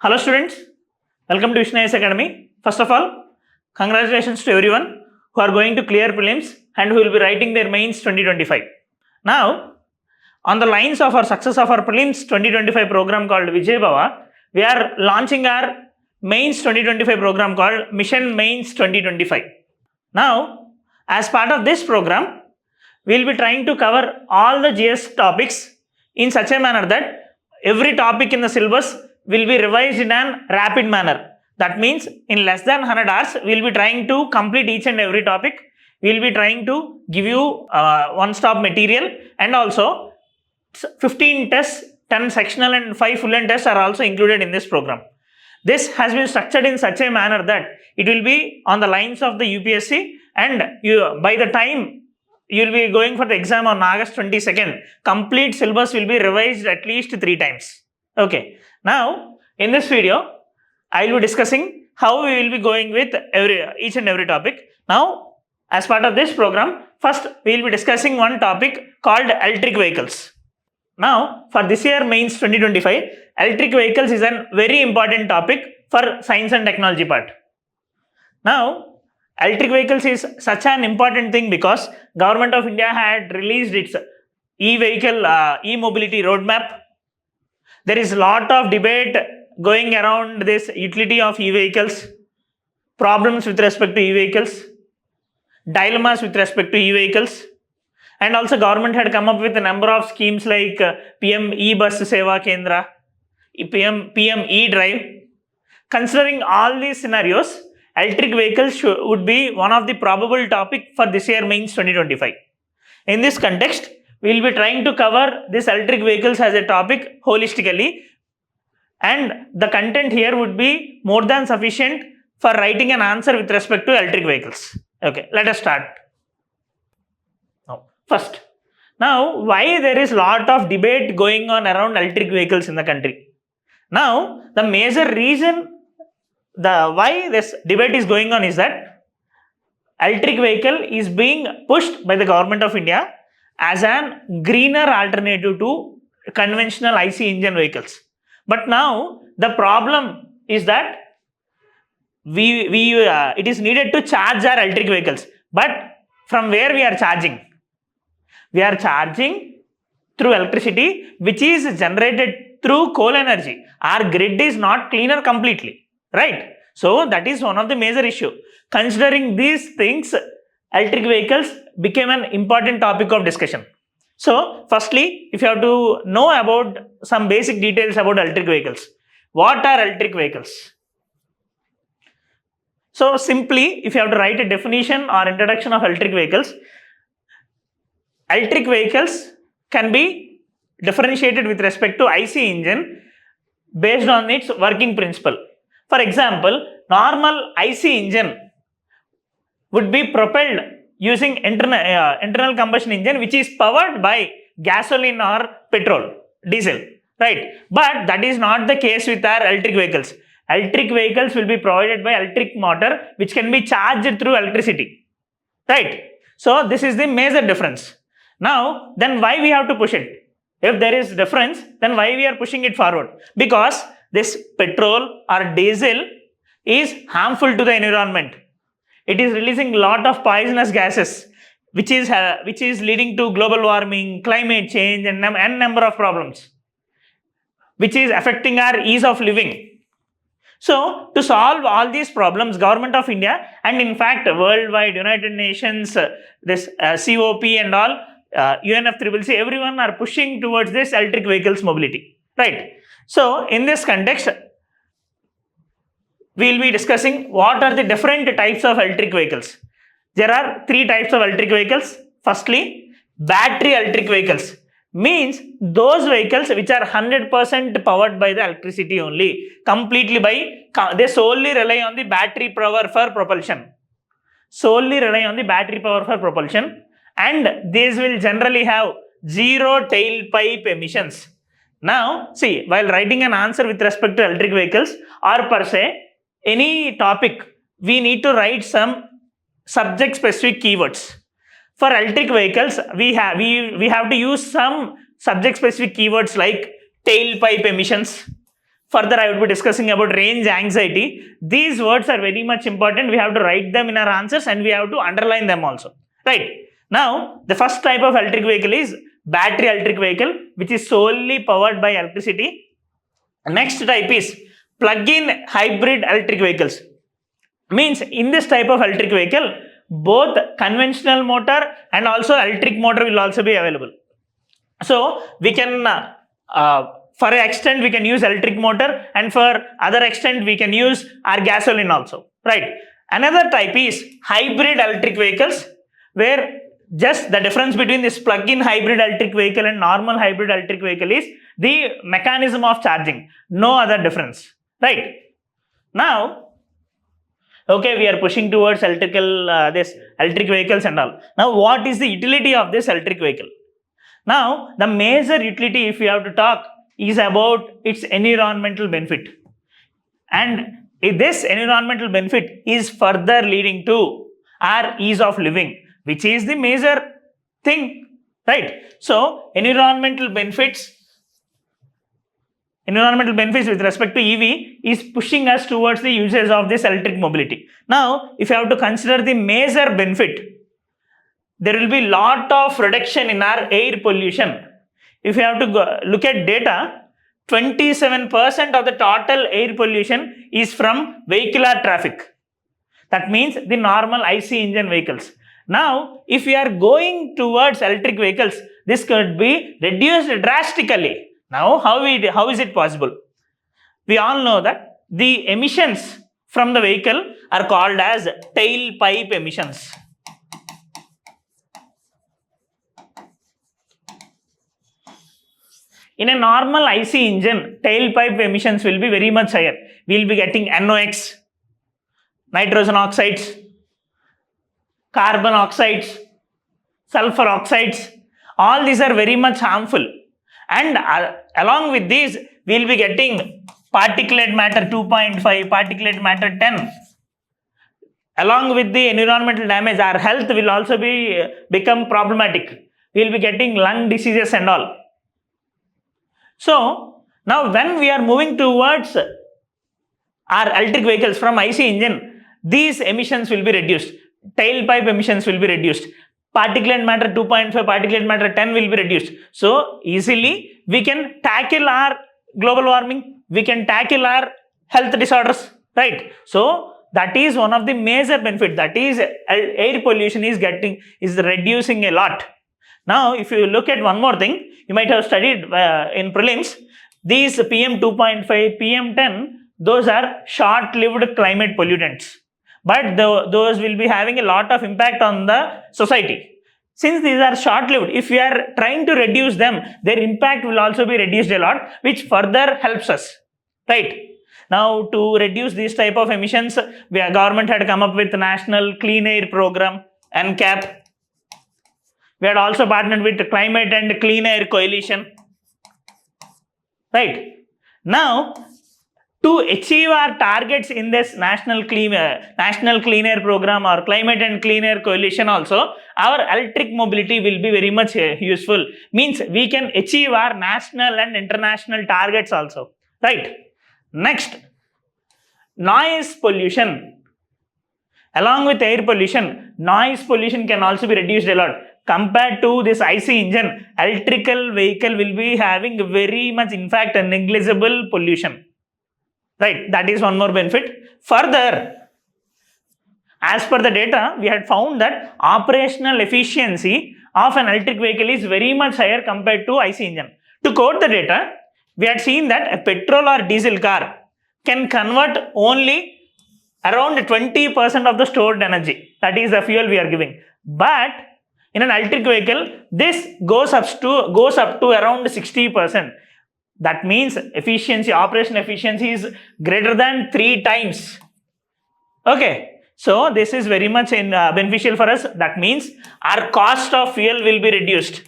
Hello students, welcome to Vishnu IAS Academy. First of all, congratulations to everyone who are going to clear prelims and who will be writing their mains 2025. Now, on the lines of our success of our prelims 2025 program called Vijay Bhava, we are launching our mains 2025 program called Mission Mains 2025. Now, as part of this program, we will be trying to cover all the GS topics in such a manner that every topic in the syllabus will be revised in a rapid manner. That means in less than 100 hours, we will be trying to complete each and every topic. We will be trying to give you one-stop material, and also 15 tests, 10 sectional and 5 full-length tests are also included in this program. This has been structured in such a manner that it will be on the lines of the UPSC, and by the time you will be going for the exam on August 22nd, complete syllabus will be revised at least 3 times. Okay. Now, in this video, I will be discussing how we will be going with each and every topic. Now, as part of this program, first we will be discussing one topic called electric vehicles. Now, for this year mains 2025, electric vehicles is a very important topic for science and technology part. Now, electric vehicles is such an important thing because Government of India had released its e-vehicle, e-mobility roadmap. There is a lot of debate going around this utility of e-vehicles, problems with respect to e-vehicles, dilemmas with respect to e-vehicles, and also government had come up with a number of schemes like PM E-Bus Seva Kendra, PM E-Drive. Considering all these scenarios, electric vehicles would be one of the probable topic for this year mains 2025. In this context, we will be trying to cover this electric vehicles as a topic holistically, and the content here would be more than sufficient for writing an answer with respect to electric vehicles. Okay, let us start. First, now why there is lot of debate going on around electric vehicles in the country? Now, the major reason why this debate is going on is that electric vehicle is being pushed by the Government of India as a greener alternative to conventional IC engine vehicles. But now the problem is that it is needed to charge our electric vehicles. But from where we are charging? We are charging through electricity which is generated through coal energy. Our grid is not cleaner completely, right? So that is one of the major issue. Considering these things, electric vehicles became an important topic of discussion. So firstly, if you have to know about some basic details about electric vehicles. What are electric vehicles? So simply, if you have to write a definition or introduction of electric vehicles can be differentiated with respect to IC engine based on its working principle. For example, normal IC engine would be propelled using internal combustion engine which is powered by gasoline or petrol, diesel, right? But that is not the case with our electric vehicles. Electric vehicles will be provided by electric motor which can be charged through electricity, right? So this is the major difference. Now, then why we have to push it? If there is difference, then why we are pushing it forward? Because this petrol or diesel is harmful to the environment. It is releasing lot of poisonous gases, which is leading to global warming, climate change, and number of problems, which is affecting our ease of living. So, to solve all these problems, Government of India and in fact worldwide, United Nations, this COP and all, UNFCCC, everyone are pushing towards this electric vehicles mobility, right? So, in this context, we will be discussing what are the different types of electric vehicles. There are 3 types of electric vehicles. Firstly, battery electric vehicles means those vehicles which are 100% powered by the electricity only, completely they solely rely on the battery power for propulsion. And these will generally have zero tailpipe emissions. Now, see, while writing an answer with respect to electric vehicles or per se, any topic, we need to write some subject specific keywords. For electric vehicles, we have to use some subject specific keywords like tailpipe emissions, Further, I would be discussing about range anxiety. These words are very much important. We have to write them in our answers and we have to underline them also. Right. Now, the first type of electric vehicle is battery electric vehicle, which is solely powered by electricity. Next type is plug-in hybrid electric vehicles. Means in this type of electric vehicle, both conventional motor and also electric motor will also be available. So we can for an extent we can use electric motor, and for other extent we can use our gasoline also, right? Another type is hybrid electric vehicles, where just the difference between this plug-in hybrid electric vehicle and normal hybrid electric vehicle is the mechanism of charging, no other difference, right? Now, okay, we are pushing towards this electric vehicles and all. Now, what is the utility of this electric vehicle? Now, the major utility, if we have to talk, is about its environmental benefit. And this environmental benefit is further leading to our ease of living, which is the major thing, right? So, environmental benefits with respect to EV is pushing us towards the usage of this electric mobility. Now, if you have to consider the major benefit, there will be lot of reduction in our air pollution. If you have to look at data, 27% of the total air pollution is from vehicular traffic. That means the normal IC engine vehicles. Now, if we are going towards electric vehicles, this could be reduced drastically. Now, how is it possible? We all know that the emissions from the vehicle are called as tailpipe emissions. In a normal IC engine, tailpipe emissions will be very much higher. We will be getting NOx, nitrogen oxides, carbon oxides, sulfur oxides. All these are very much harmful. And along with these, we will be getting particulate matter 2.5, particulate matter 10. Along with the environmental damage, our health will also become problematic. We will be getting lung diseases and all. So, now when we are moving towards our electric vehicles from IC engine, these emissions will be reduced. Tailpipe emissions will be reduced. Particulate matter 2.5, particulate matter 10 will be reduced. So, easily we can tackle our global warming, we can tackle our health disorders, right? So, that is one of the major benefits. That is, air pollution is reducing a lot. Now, if you look at one more thing, you might have studied in prelims, these PM 2.5, PM 10, those are short-lived climate pollutants. But those will be having a lot of impact on the society. Since these are short-lived, if we are trying to reduce them, their impact will also be reduced a lot, which further helps us, right? Now, to reduce these type of emissions, the government had come up with the National Clean Air Program, NCAP. We had also partnered with the Climate and Clean Air Coalition, right? Now, to achieve our targets in this National Clean Air Program or Climate and Clean Air Coalition also, our electric mobility will be very much useful. Means we can achieve our national and international targets also, right? Next, noise pollution. Along with air pollution, noise pollution can also be reduced a lot. Compared to this IC engine, electrical vehicle will be having very much, in fact, a negligible pollution. Right, that is one more benefit. Further, as per the data, we had found that operational efficiency of an electric vehicle is very much higher compared to IC engine. To quote the data, we had seen that a petrol or diesel car can convert only around 20% of the stored energy. That is the fuel we are giving. But in an electric vehicle, this goes up to around 60%. That means operation efficiency is greater than 3 times. Okay, so this is very much beneficial for us. That means our cost of fuel will be reduced.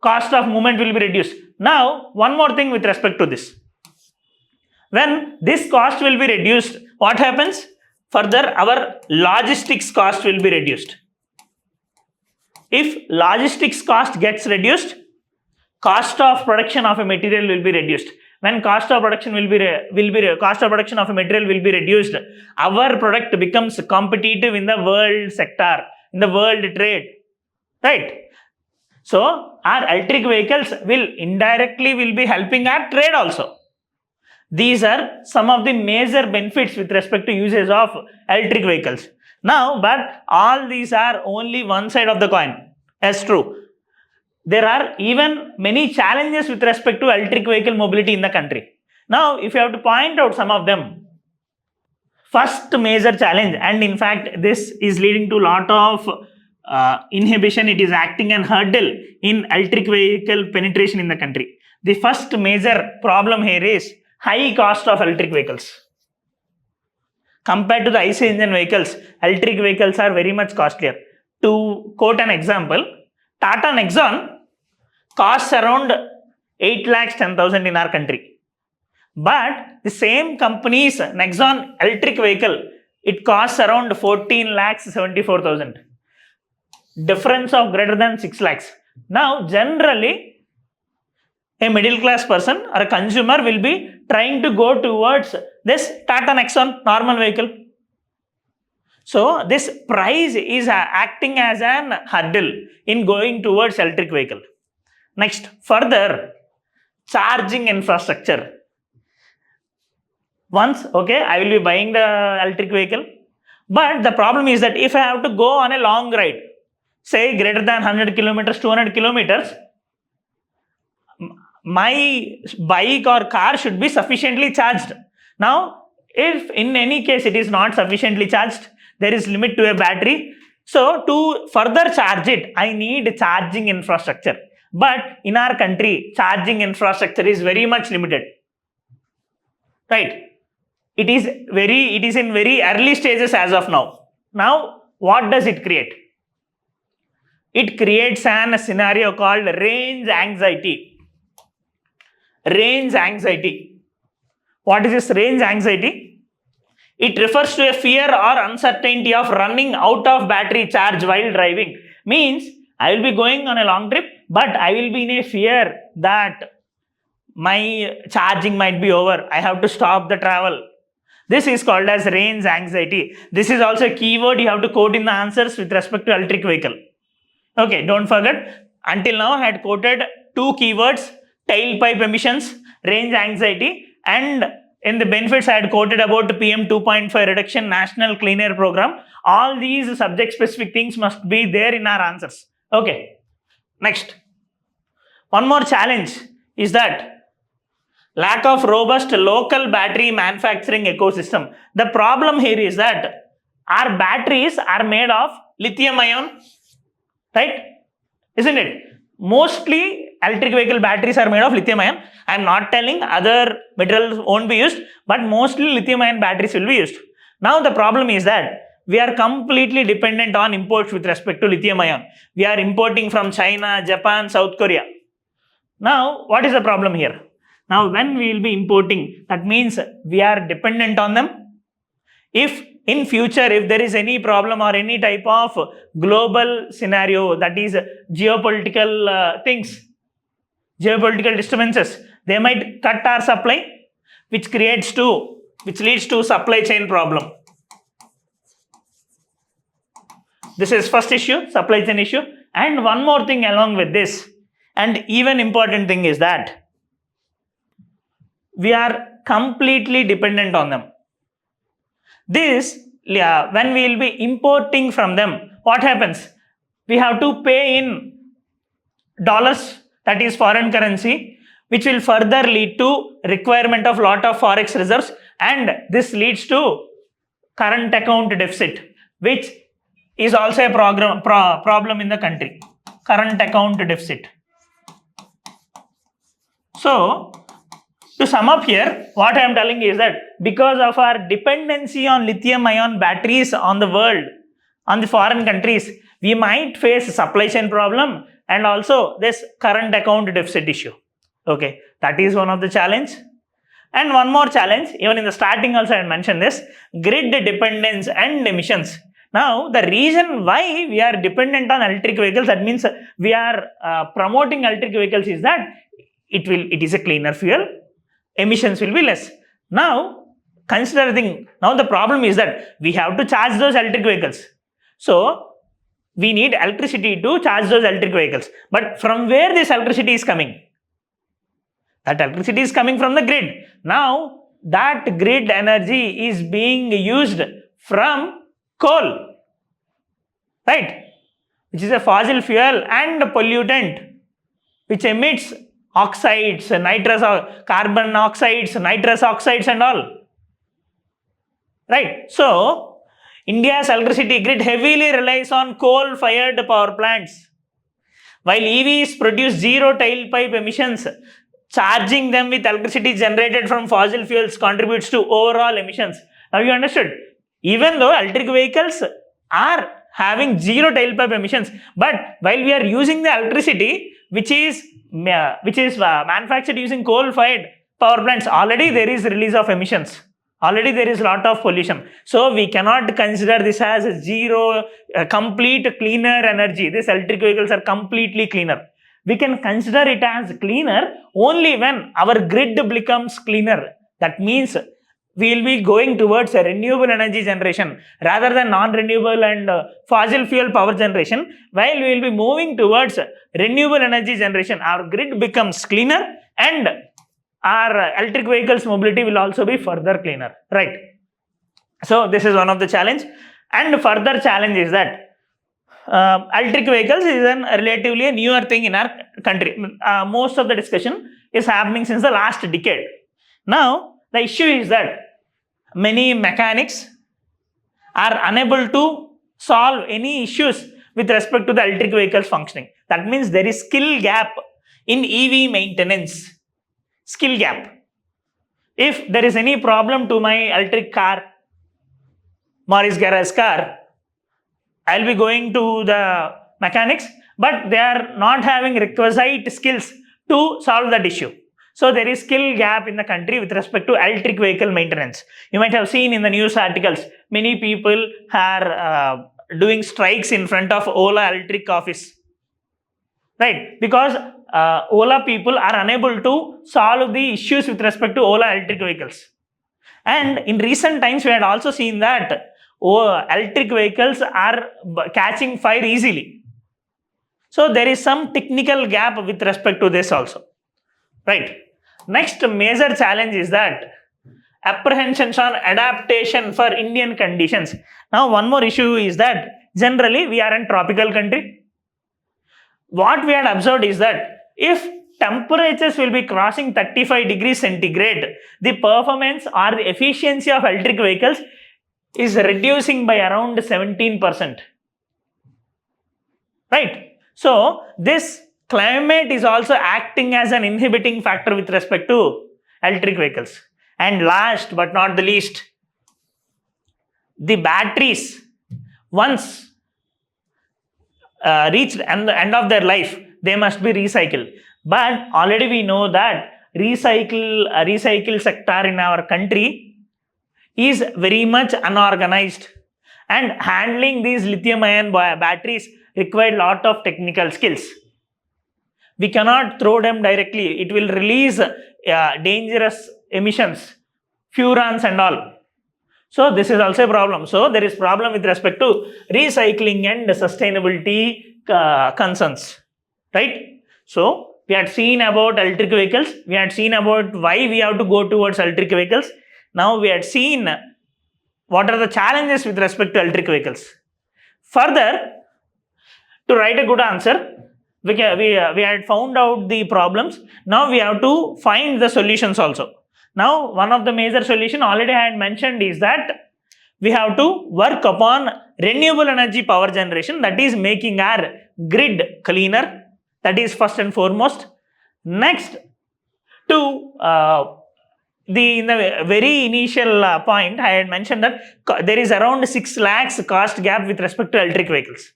Cost of movement will be reduced. Now, one more thing with respect to this. When this cost will be reduced, what happens? Further, our logistics cost will be reduced. If logistics cost gets reduced, cost of production of a material will be reduced. When cost of production cost of production of a material will be reduced, our product becomes competitive in the world sector, in the world trade, right? So our electric vehicles will indirectly be helping our trade also. These are some of the major benefits with respect to usage of electric vehicles. Now, but all these are only one side of the coin. As true, there are even many challenges with respect to electric vehicle mobility in the country. Now, if you have to point out some of them, first major challenge, and in fact, this is leading to a lot of inhibition, it is acting an hurdle in electric vehicle penetration in the country. The first major problem here is high cost of electric vehicles. Compared to the IC engine vehicles, electric vehicles are very much costlier. To quote an example, Tata Nexon costs around 8,10,000 in our country. But the same company's Nexon electric vehicle, it costs around 14,74,000. Difference of greater than 6 lakhs. Now, generally, a middle class person or a consumer will be trying to go towards this Tata Nexon normal vehicle. So this price is acting as an hurdle in going towards electric vehicle. Next, further, charging infrastructure. Once, okay, I will be buying the electric vehicle, but the problem is that if I have to go on a long ride, say greater than 100 kilometers, 200 kilometers, my bike or car should be sufficiently charged. Now, if in any case it is not sufficiently charged, there is limit to a battery. So, to further charge it, I need charging infrastructure. But in our country, charging infrastructure is very much limited, right? It is in very early stages as of now. Now, what does it create? It creates a scenario called range anxiety. Range anxiety. What is this range anxiety? It refers to a fear or uncertainty of running out of battery charge while driving. Means I will be going on a long trip, but I will be in a fear that my charging might be over. I have to stop the travel. This is called as range anxiety. This is also a keyword you have to quote in the answers with respect to electric vehicle. Okay, don't forget. Until now, I had quoted two keywords: tailpipe emissions, range anxiety, and in the benefits I had quoted about PM 2.5 reduction, national clean air program. All these subject specific things must be there in our answers. Okay, next. One more challenge is that lack of robust local battery manufacturing ecosystem. The problem here is that our batteries are made of lithium ion, right? Isn't it? Mostly electric vehicle batteries are made of lithium ion. I am not telling other materials won't be used, but mostly lithium ion batteries will be used. Now the problem is that we are completely dependent on imports with respect to lithium ion. We are importing from China, Japan, South Korea. Now what is the problem here? Now when we will be importing, that means we are dependent on them. If in future, if there is any problem or any type of global scenario, that is geopolitical things, geopolitical disturbances, they might cut our supply, which leads to supply chain problem. This is first issue, supply chain issue. And one more thing along with this, and even important thing is that we are completely dependent on them. This, when we will be importing from them, what happens? We have to pay in dollars, that is foreign currency, which will further lead to requirement of lot of forex reserves, and this leads to current account deficit, which is also a problem in the country. Current account deficit. So, to sum up here, what I am telling is that because of our dependency on lithium ion batteries on the world, on the foreign countries, we might face supply chain problem and also this current account deficit issue. Okay, that is one of the challenge. And one more challenge, even in the starting also I mentioned this, grid dependence and emissions. Now, the reason why we are dependent on electric vehicles, that means we are promoting electric vehicles, is that it is a cleaner fuel. emissions will be less. Now, consider the thing. Now the problem is that we have to charge those electric vehicles. So, we need electricity to charge those electric vehicles. But from where this electricity is coming? That electricity is coming from the grid. Now, that grid energy is being used from coal, right? Which is a fossil fuel and pollutant, which emits oxides, carbon oxides, nitrous oxides and all, right? So, India's electricity grid heavily relies on coal-fired power plants. While EVs produce zero tailpipe emissions, charging them with electricity generated from fossil fuels contributes to overall emissions. Now you understood? Even though electric vehicles are having zero tailpipe emissions, but while we are using the electricity which is manufactured using coal-fired power plants, already there is release of emissions. Already there is a lot of pollution. So we cannot consider this as a zero, complete cleaner energy. These electric vehicles are completely cleaner. We can consider it as cleaner only when our grid becomes cleaner. That means we will be going towards a renewable energy generation rather than non-renewable and fossil fuel power generation. While we will be moving towards renewable energy generation, our grid becomes cleaner and our electric vehicles mobility will also be further cleaner, right? So this is one of the challenge. And further challenge is that electric vehicles is relatively a newer thing in our country. Most of the discussion is happening since the last decade. Now, the issue is that many mechanics are unable to solve any issues with respect to the electric vehicles functioning. That means there is skill gap in EV maintenance. Skill gap. If there is any problem to my electric car, Morris Garage car, I'll be going to the mechanics, but they are not having requisite skills to solve that issue. So there is skill gap in the country with respect to electric vehicle maintenance. You might have seen in the news articles, many people are doing strikes in front of Ola electric office, right? Because Ola people are unable to solve the issues with respect to Ola electric vehicles. And in recent times, we had also seen that electric vehicles are catching fire easily. So there is some technical gap with respect to this also, right? Next major challenge is that apprehensions on adaptation for Indian conditions. Now one more issue is that generally we are in tropical country. What we had observed is that if temperatures will be crossing 35 degrees centigrade, the performance or the efficiency of electric vehicles is reducing by around 17%. Right? So, this climate is also acting as an inhibiting factor with respect to electric vehicles. And last but not the least, the batteries, once reached the end of their life, they must be recycled. But already we know that recycle sector in our country is very much unorganized, and handling these lithium-ion batteries require a lot of technical skills. We cannot throw them directly. It will release dangerous emissions, furans and all. So this is also a problem. So there is problem with respect to recycling and sustainability concerns, right? So we had seen about electric vehicles. We had seen about why we have to go towards electric vehicles. Now we had seen what are the challenges with respect to electric vehicles. Further, to write a good answer, we had found out the problems. Now we have to find the solutions also. Now, one of the major solution already I had mentioned is that we have to work upon renewable energy power generation, that is making our grid cleaner. That is first and foremost. Next, in the very initial point, I had mentioned that there is around 6 lakhs cost gap with respect to electric vehicles.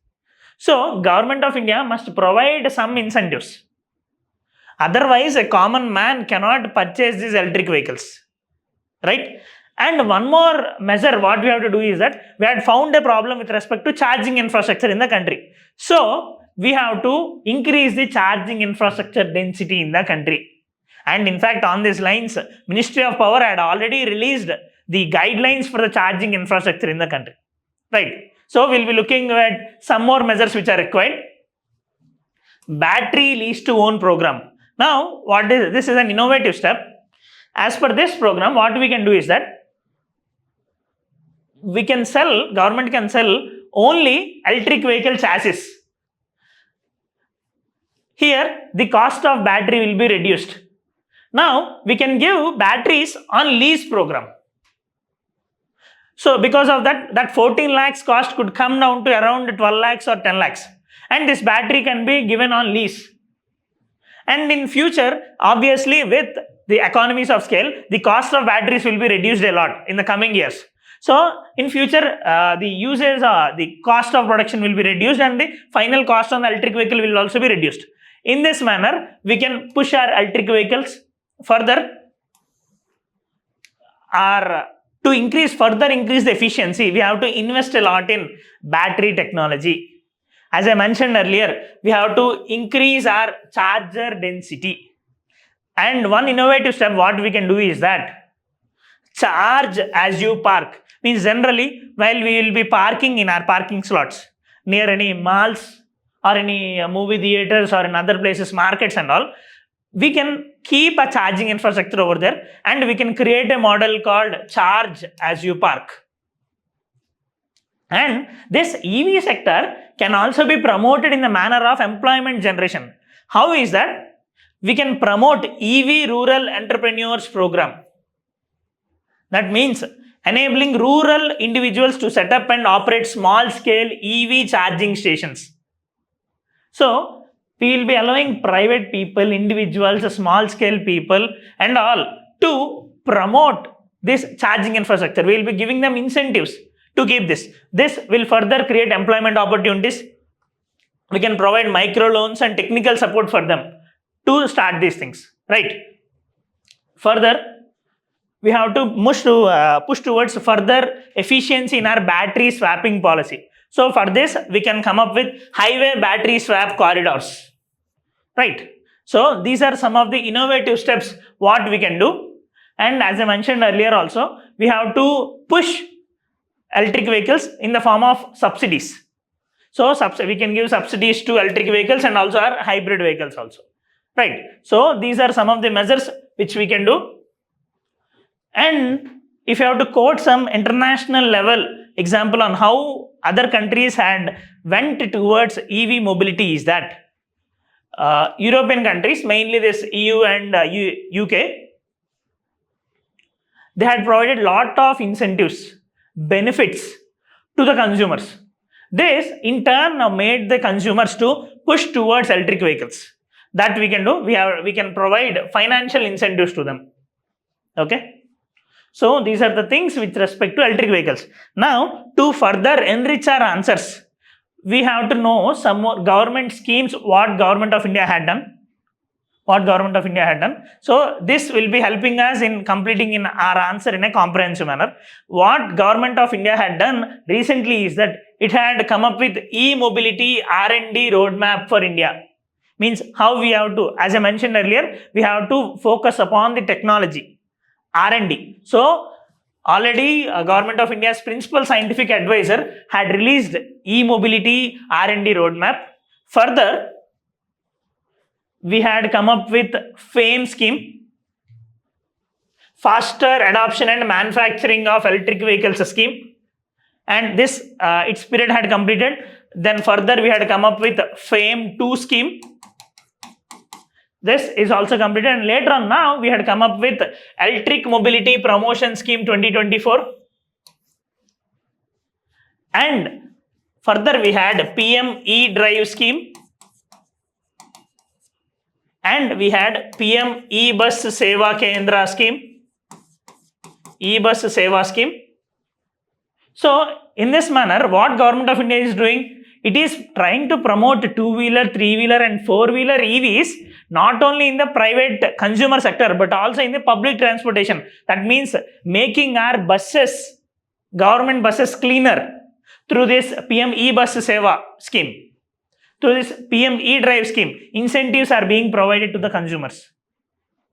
So, Government of India must provide some incentives. Otherwise, a common man cannot purchase these electric vehicles, right? And one more measure what we have to do is that we had found a problem with respect to charging infrastructure in the country. So, we have to increase the charging infrastructure density in the country. And in fact, on these lines, Ministry of Power had already released the guidelines for the charging infrastructure in the country. Right. So we'll be looking at some more measures which are required. Battery lease to own program. Now, what is this? Is an innovative step. As per this program, what we can do is that we can sell, government can sell only electric vehicle chassis. Here, the cost of battery will be reduced. Now, we can give batteries on lease program. So, because of that, that 14 lakhs cost could come down to around 12 lakhs or 10 lakhs. And this battery can be given on lease. And in future, obviously, with the economies of scale, the cost of batteries will be reduced a lot in the coming years. So, in future, the usage, the cost of production will be reduced and the final cost on the electric vehicle will also be reduced. In this manner, we can push our electric vehicles further, or to further increase the efficiency, we have to invest a lot in battery technology. As I mentioned earlier, we have to increase our charger density. And one innovative step what we can do is that charge as you park. Means generally, while we will be parking in our parking slots near any malls or any movie theaters or in other places, markets and all, we can keep a charging infrastructure over there and we can create a model called charge as you park. And this EV sector can also be promoted in the manner of employment generation. How is that? We can promote EV Rural Entrepreneurs Program. That means enabling rural individuals to set up and operate small-scale EV charging stations. So, we will be allowing private people, individuals, small-scale people and all to promote this charging infrastructure. We will be giving them incentives to keep this. This will further create employment opportunities. We can provide microloans and technical support for them to start these things, right? Further, we have to push towards further efficiency in our battery swapping policy. So for this, we can come up with highway battery swap corridors, right? So these are some of the innovative steps what we can do. And as I mentioned earlier also, we have to push electric vehicles in the form of subsidies. So we can give subsidies to electric vehicles and also our hybrid vehicles also, right? So these are some of the measures which we can do. And if you have to quote some international level example on how other countries had went towards EV mobility is that European countries, mainly this EU and UK, they had provided lot of incentives, benefits to the consumers. This in turn made the consumers to push towards electric vehicles. That we can do. We can provide financial incentives to them. Okay. So these are the things with respect to electric vehicles. Now, to further enrich our answers, we have to know some more government schemes, what Government of India had done. So this will be helping us in completing in our answer in a comprehensive manner. What Government of India had done recently is that it had come up with e-mobility R&D roadmap for India. Means how we have to, as I mentioned earlier, we have to focus upon the technology. R&D. So, already Government of India's principal scientific advisor had released e-mobility R&D roadmap. Further, we had come up with FAME scheme, faster adoption and manufacturing of electric vehicles scheme, and this its period had completed. Then further we had come up with FAME 2 scheme. This is also completed, and later on now we had come up with Electric Mobility Promotion Scheme 2024. And further we had PM E-Drive scheme. And we had PM E-Bus Seva Kendra scheme. E-Bus Seva scheme. So in this manner, what Government of India is doing? It is trying to promote two-wheeler, three-wheeler and four-wheeler EVs not only in the private consumer sector but also in the public transportation. That means making our buses, government buses cleaner through this PM E-Bus Seva scheme. Through this PM E-Drive scheme, incentives are being provided to the consumers.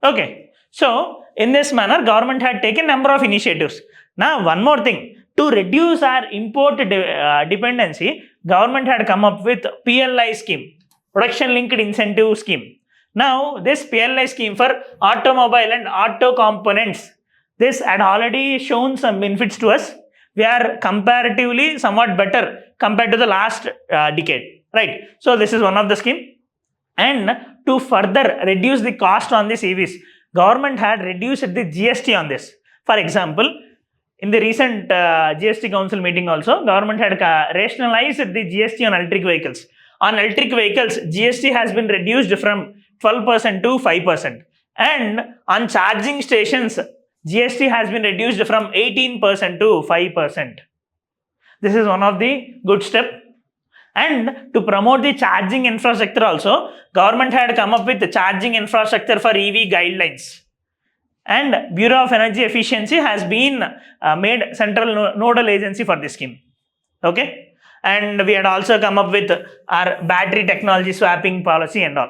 Okay, so in this manner, government had taken number of initiatives. Now, one more thing, to reduce our import dependency, government had come up with PLI scheme, Production Linked Incentive Scheme. Now, this PLI scheme for automobile and auto components, this had already shown some benefits to us. We are comparatively somewhat better compared to the last decade, right? So, this is one of the scheme. And to further reduce the cost on these EVs, government had reduced the GST on this. For example, in the recent GST council meeting also, government had rationalized the GST on electric vehicles. On electric vehicles, GST has been reduced from 12% to 5%. And on charging stations, GST has been reduced from 18% to 5%. This is one of the good step. And to promote the charging infrastructure also, government had come up with the charging infrastructure for EV guidelines. And Bureau of Energy Efficiency has been made central nodal agency for this scheme. Okay. And we had also come up with our battery technology swapping policy and all.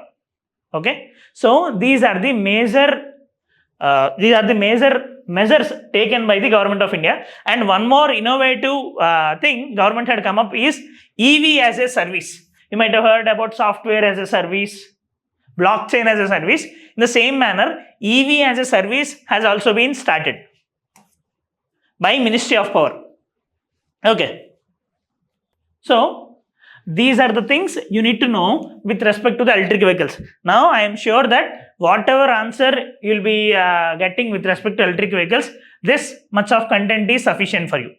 Okay. So these are the major measures taken by the government of India. And one more innovative thing government had come up is EV as a service. You might have heard about software as a service, blockchain as a service. In the same manner, EV as a service has also been started by Ministry of Power. Okay. So these are the things you need to know with respect to the electric vehicles. Now I am sure that whatever answer you will be getting with respect to electric vehicles, this much of content is sufficient for you.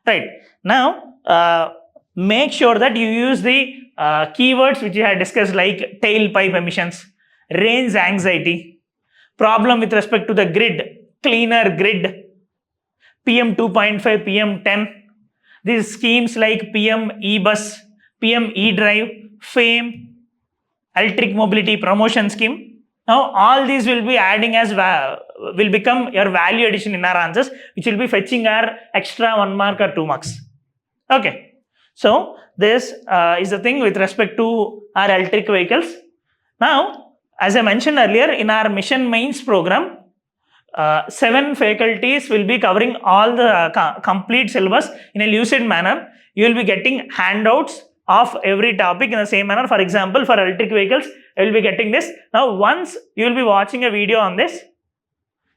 Right. Now make sure that you use the keywords which you had discussed, like tailpipe emissions, range anxiety, problem with respect to the grid, cleaner grid, PM 2.5, PM 10. These schemes like PM E-Bus, PM E-Drive, FAME, Electric Mobility Promotion Scheme. Now, all these will be adding as will become your value addition in our answers, which will be fetching our extra 1 mark or 2 marks. Okay. So, this is the thing with respect to our electric vehicles. Now, as I mentioned earlier, in our Mission Mains program, 7 faculties will be covering all the complete syllabus in a lucid manner. You will be getting handouts of every topic in the same manner. For example, for electric vehicles, you will be getting this. Now, once you will be watching a video on this,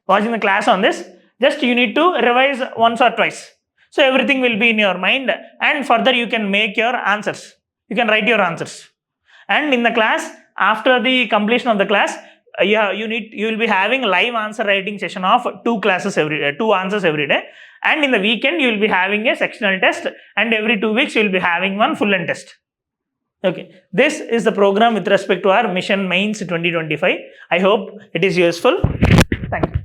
watching the class on this, just you need to revise once or twice. So, everything will be in your mind, and further you can make your answers. You can write your answers. And in the class, after the completion of the class, you will be having live answer writing session of 2 classes every day, 2 answers every day. And in the weekend, you will be having a sectional test, and every 2 weeks, you will be having one full length test. Okay. This is the program with respect to our Mission Mains 2025. I hope it is useful. Thank you.